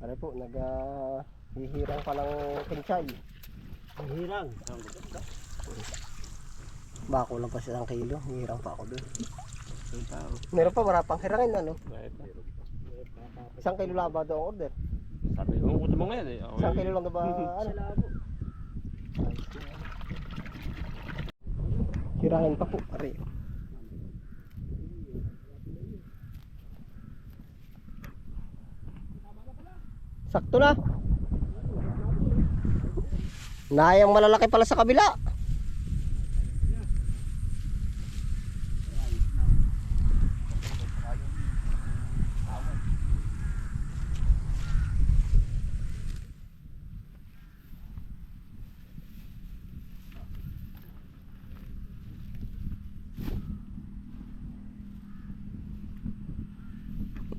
Ano po, hihirang pa ng kinchay. Hirang. Bako lang pa 1 kilo, hihirang pa ako doon. Meron pa, wala pang hirangin ano. 1 kilo lang ba daw ang order? Sabi ko, kung mo ngayon eh. 1 kilo lang ba ano? Hirangin pa po, ari. Sakto na. Nayang malalaki pala sa kabila.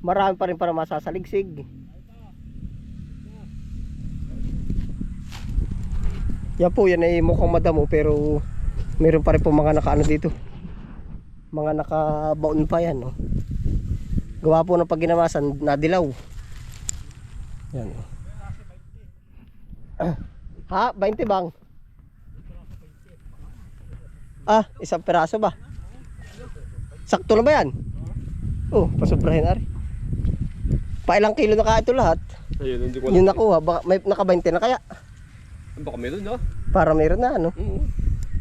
Marami pa rin para masasaligsig. Yan po, yan ay mukhang madamo pero meron pa rin po mga nakaano dito. Mga nakabaon pa yan, no. Gawa po ng pagginamasan na dilaw. Yan. Ha, 20 bang? Ah, 1 peraso ba? Sakto na ba yan? Oh, pasobrahin ari. Pa ilang kilo na ka ito lahat? Ayun, hindi ko Yung nakuha, baka may naka 20 na kaya? Baka meron no? Para meron na ano?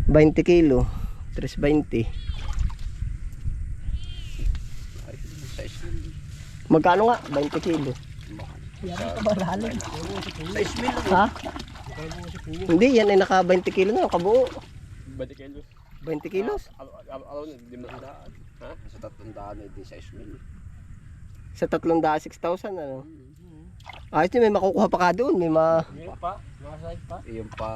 20 kilo, 320. Magkano nga? 20 kilo. Yan ka ba lalim? Ha? Hindi, yan ay naka 20 kilo na, kabuo. 20 kilos. 20 kilos? Alaw na, 500. Ha? Sa 300 ay 16 mil. Sa 306,000 ano? Ayos din, may makukuha pa ka doon. May Meron pa? Nakasahig pa? Yung pa...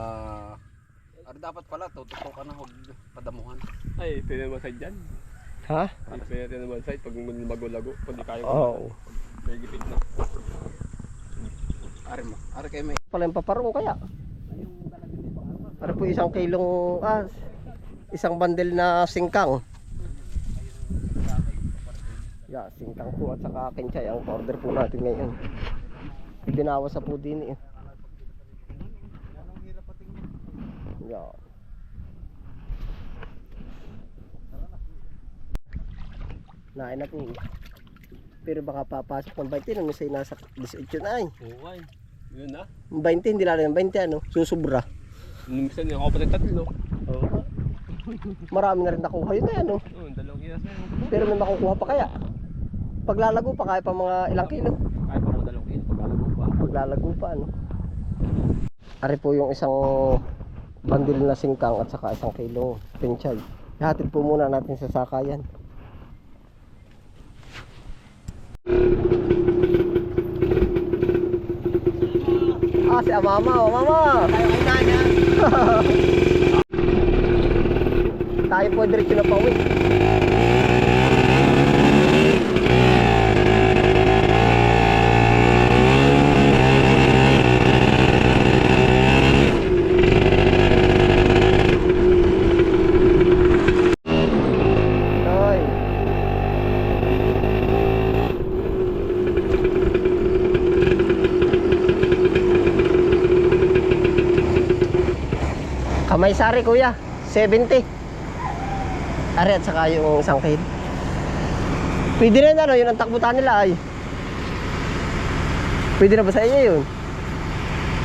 Ano dapat pala, tututok ka na huwag padamuhan. Ay, pwede naman side dyan. Ha? Ay, pwede naman side pag mago-lago. Pag di kaya Oo. may gipit na. Ari mo. Ari kayo may... Pala yung paparong kaya. Para po 1 kilong, 1 bandel na singkang. Yeah, singkang po at saka kinchay ang order po natin ngayon. Ibinawas sa po din eh. Yeah. Nain na po. Pero baka papasok ng 20 nung say nasa 18 na ay. Oo ay. Yun na. 20 hindi lang 20 ano, susubra. Nung minsan ako pa tatlo. Oo. Marami na rin nakuha yun eh ano. Oo, 2 kilos na yun. Pero may makukuha pa kaya. Paglalago pa kaya pa mga ilang kilo. Kahit pa mo 2 kilos, paglalago pa. Paglalago pa ano. Ari po yung isang bandil na singkang at saka 1 kilo pinchay. Ihatid po muna natin sa sakayan. Si Mama, oh Mama. Tayo kay Nana. Tayo po diretso na pauwi. Kamay sari kuya, 70. Ari at saka yung 1 kilo. Pwede na yun ano, yun ang takbutan nila ay. Pwede na ba sa inyo yun?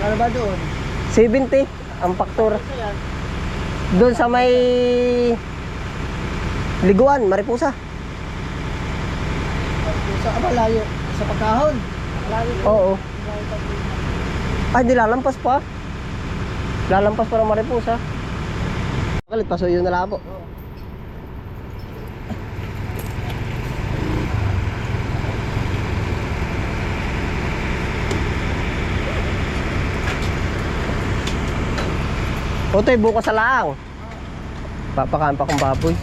Ano ba doon? 70 ang faktura. Doon sa may Liguan, Maripusa. Sa malayo. Sa pagkahon. Malayo. Oo. Ay, di lalampas pa. Lalampas pa ng Maripusa. Kalit paso yun na labo. Otoy, bukas sa laang. Papakaan pa kong baboy.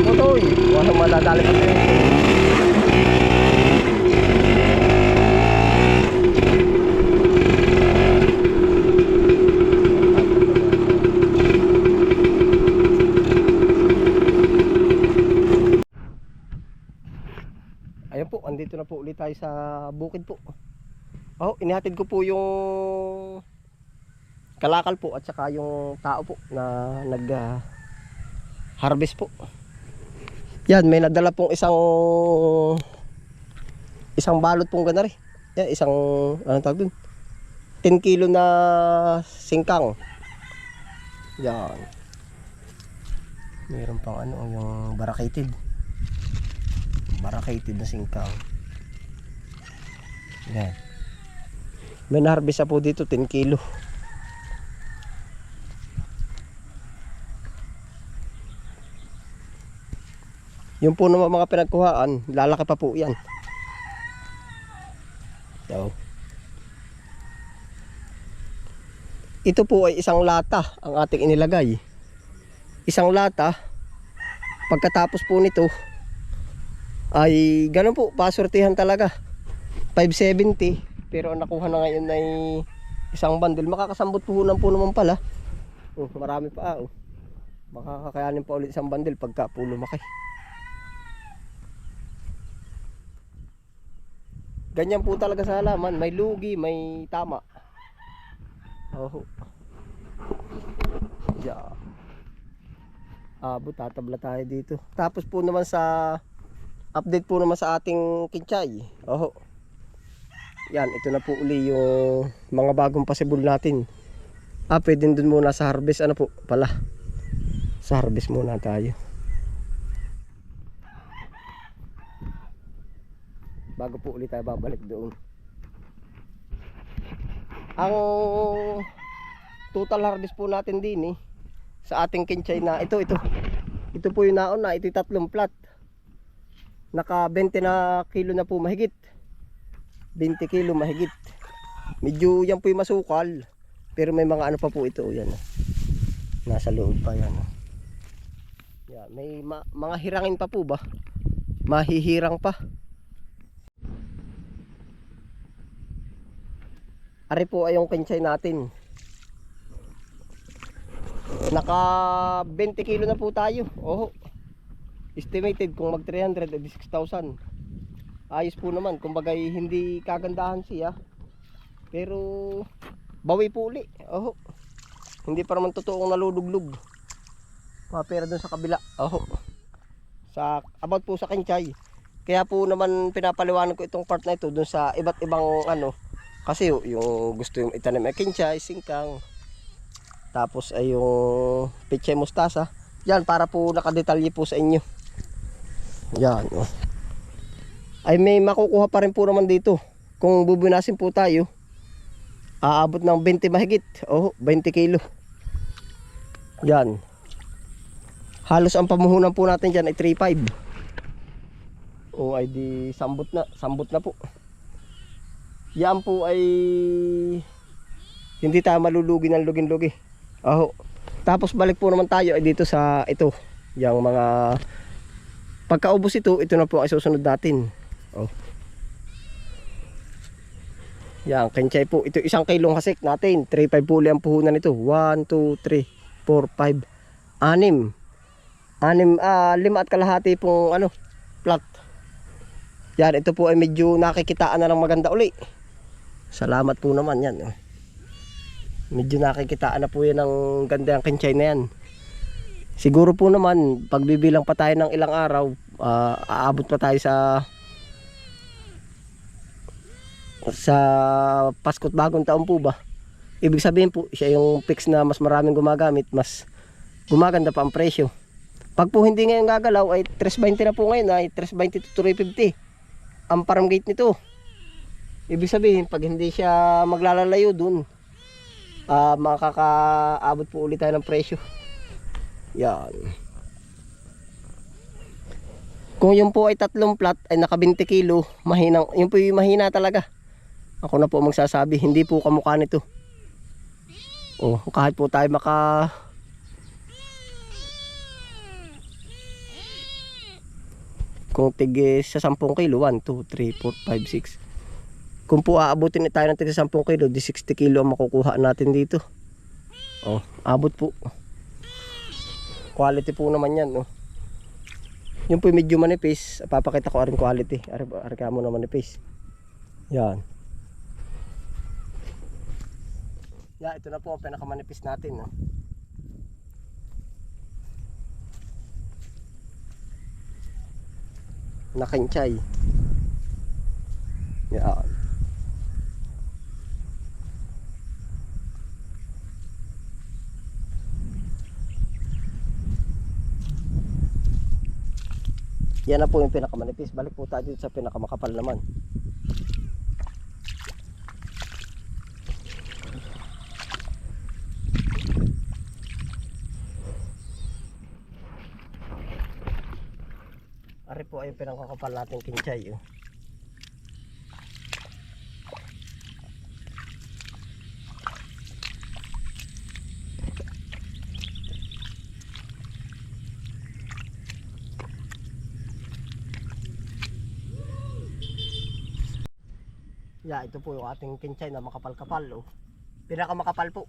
Otoy, walang madadali pa tayo. tayo sa bukid po. Oh, inihatid ko po yung kalakal po at saka yung tao po na harvest po. Yan, may nadala pong isang balot pong ganari. Yan, isang anong tawag dun? 10 kilo na singkang. Yan. Meron pang ano, yung barakated. Barakated na singkang. Yan. May na-harvest po dito 10 kilo. Yung po naman mga pinagkuhaan, lalaki pa po yan. So, ito po ay isang lata ang ating inilagay. Isang lata, pagkatapos po nito, ay ganun po, pasortihan talaga. 570, pero ang nakuha na ngayon ay isang bundle. Makakasambot po naman pala. Marami pa. Makakakayanin pa ulit isang bundle pagka po lumaki. Ganyan po talaga sa halaman, may lugi, may tama. Oh. Yeah. Tatabla tayo dito. Tapos po naman sa update po naman sa ating kinchay. Oh. Yan, ito na po uli yung mga bagong pasibol natin. Pwede dun muna sa harvest, ano po pala. Sa harvest muna tayo. Bago po ulit tayo babalik doon. Ang total harvest po natin din sa ating kinchay na ito po yung naon na, ito 3 plat. Naka 20 na kilo na po mahigit. 20 kilo mahigit. Medyo yan po yung masukal, pero may mga ano pa po ito, yan. Nasa loob pa yan. Yan, may mga hirangin pa po ba? Mahihirang pa. Ari po ay yung kinchay natin. Naka 20 kilo na po tayo. Estimated kung mag 300 ay 6,000. Ayos po naman. Kumbaga hindi kagandahan siya. Pero bawi po uli. Hindi pa naman totoong naluluglog. Mapera dun sa kabila. About po sa kinchay. Kaya po naman pinapaliwanag ko itong part na ito dun sa iba't ibang ano. Kasi yung gusto yung itanim ay kinchay, singkang. Tapos ay yung pechay mustasa. Yan, para po nakadetalye po sa inyo. Yan. Ay may makukuha pa rin po naman dito. Kung bubunasin po tayo, aabot ng 20 mahigit. 20 kilo. Yan. Halos ang pamuhunan po natin dyan ay 3.5. Ay di sambot na po. Yan po ay hindi tayo malulugi ng lugin-lugi. Tapos balik po naman tayo ay dito sa ito. Yung mga pagkaubos ito na po ang susunod natin. Yan, kinchay po. Ito 1 kilong hasik natin. 3.5 po ang puhunan nito. 1, 2, 3, 4, 5, 6. 5 at kalahati pong plat. Yan, ito po ay medyo nakikitaan na ng maganda uli. Salamat po naman yan. Medyo nakikitaan na po yan ng ganda ang kinchay na yan. Siguro po naman, pagbibilang pa tayo ng ilang araw, aabot pa tayo sa Pasko't Bagong Taon po ba. Ibig sabihin po, siya yung fix na mas maraming gumagamit, mas gumaganda pa ang presyo. Pag po hindi ngayon gagalaw ay 320 na po ngayon, ay 320 to 350 ang farm gate nito. Ibig sabihin pag hindi siya maglalalayo dun, makakaabot po ulit tayo ng presyo. Yan. Kung yun po ay 3 plat ay naka 20 kilo, mahinang, yun po yung mahina talaga. Ako na po magsasabi, hindi po kamukha nito. Kahit po tayo kung tig sa 10 kilo, 1, 2, 3, 4, 5, 6. Kung po aabutin tayo ng tig sa 10 kilo, di 60 kilo ang makukuha natin dito. Abot po. Quality po naman yan. Yung po medyo manipis, papakita ko rin quality. Arika mo na manipis. Yan. Yan, ito na po ang pinakamanipis natin. No? Nakinchay. Yan. Yan na po yung pinakamanipis. Balik po tayo dito sa pinakamakapal naman. Ari po ay yung pinakakapal natin kinchay. Oh. Yeah, ito po yung ating kinchay na makapal-kapal. Oh. Pinakamakapal po.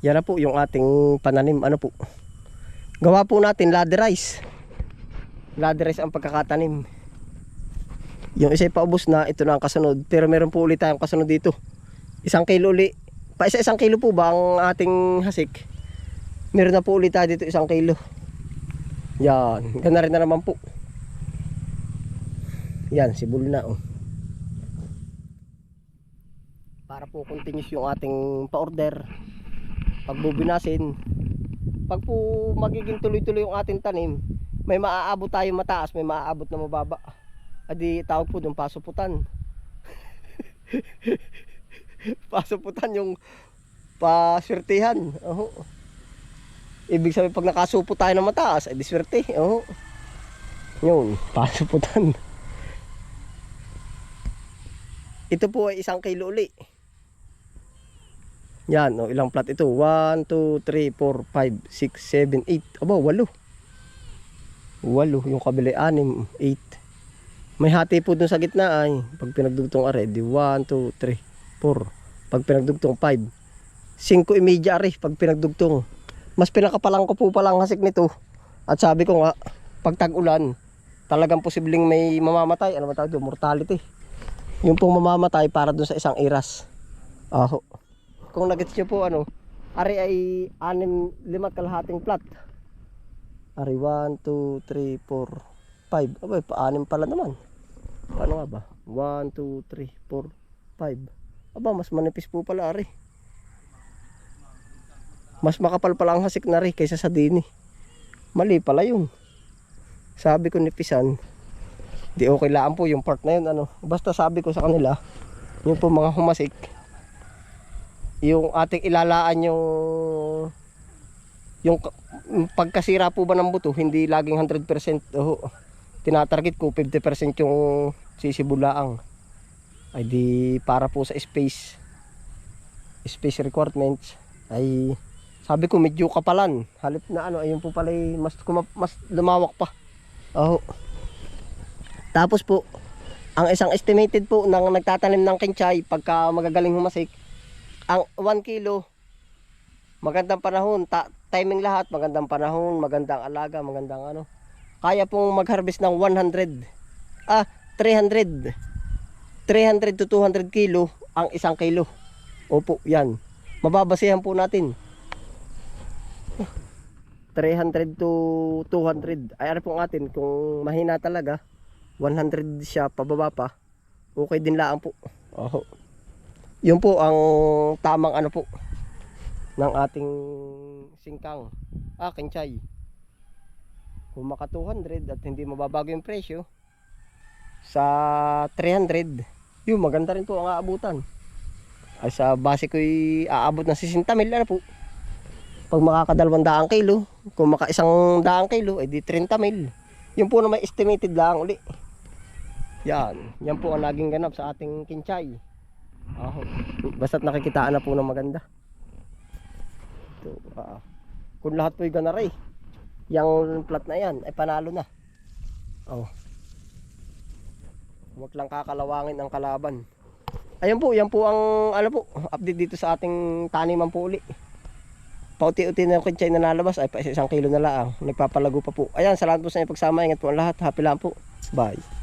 Yan na po yung ating pananim. Ano po? Gawa po natin laderize. Laderize ang pagkakatanim. Yung isa paubos na, ito na ang kasunod. Pero meron po ulit tayong kasunod dito. 1 kilo ulit. Pa isa 1 kilo po ba ang ating hasik? Meron na po ulit tayo dito 1 kilo. Yan. Gana rin na naman po. Yan, sibol na oh. Para po continuous yung ating pa-order. Pagbubinasin. Pag po magiging tuloy-tuloy yung ating tanim, may maaabot tayo mataas, may maaabot na mababa. Adi tawag po doon pasuputan. Pasuputan yung paswertihan. Oh. Ibig sabihin pag nakasupo tayo ng mataas, ay di swerte. Oh. Yun, pasuputan. Ito po ay 1 kilo uli. Yan, oh, ilang plat ito? 1, 2, 3, 4, 5, 6, 7, 8. Aba, 8. 8, yung kabila 6, 8. May hati po dun sa gitna ay. Pag pinagdugtong are, di 1, 2, 3, 4. Pag pinagdugtong 5. 5 imedya are, pag pinagdugtong. Mas pinakapalang ko po palang hasik nito. At sabi ko nga, pag tag-ulan, talagang posibleng may mamamatay. Ano ba tawag doon? Mortality. Yung pong mamamatay para dun sa isang iras. Aho. Kung nagets nyo po ano, ari ay 5 kalahating plat. Ari 1, 2, 3, 4, 5. Abay, pa-6 pala naman. Paano nga ba? 1, 2, 3, 4, 5. Aba, mas manipis po pala ari. Mas makapal pala ang hasik na rin kaysa sa dini. Mali pala yun. Sabi ko nipisan, di okay lang po yung part na yun ano. Basta sabi ko sa kanila, yung po mga humasik, yung ating ilalaan yung pagkasira po ba ng buto, hindi laging 100%. Oh, tinatarget ko 50% yung sisibulaang. Ay di para po sa space requirements ay sabi ko medyo kapalan. Halip na ano, ayun po pala mas lumawak pa. Oh. Tapos po, ang isang estimated po ng nagtatanim ng kinchay pagka magagaling humasik, ang 1 kilo, magandang panahon, timing lahat, magandang panahon, magandang alaga, magandang ano. Kaya pong mag-harvest ng 300 to 200 kilo ang 1 kilo. Opo, yan. Mababasihan po natin. 300 to 200. Ay, ano po atin, kung mahina talaga, 100 siya, pababa pa, okay din lang po. Oh. Yun po ang tamang ano po ng ating singkang kinchay. Kung maka 200 at hindi mababago yung presyo sa 300, yun maganda rin po ang aabutan. Ay sa base ko'y aabot ng 60 mil ano po. Pag makaka 200 kilo, kung maka 100 kilo, ay di 30 mil. Yun po na may estimated lang uli. Yan po ang naging ganap sa ating kinchay. Basta't nakikitaan na po ng maganda. Ito, kung lahat po'y ganaray, Yang plat na yan ay panalo na. Oh. Huwag lang kakalawangin ang kalaban. Ayun po, yan po ang ano po, update dito sa ating taniman po uli. Pauti-uti na yung kinchay na nalabas ay pa 1 kilo na lang. Nagpapalago pa po. Ayan, salamat po sa inyong pagsama. Ingat po ang lahat. Happy lang po. Bye.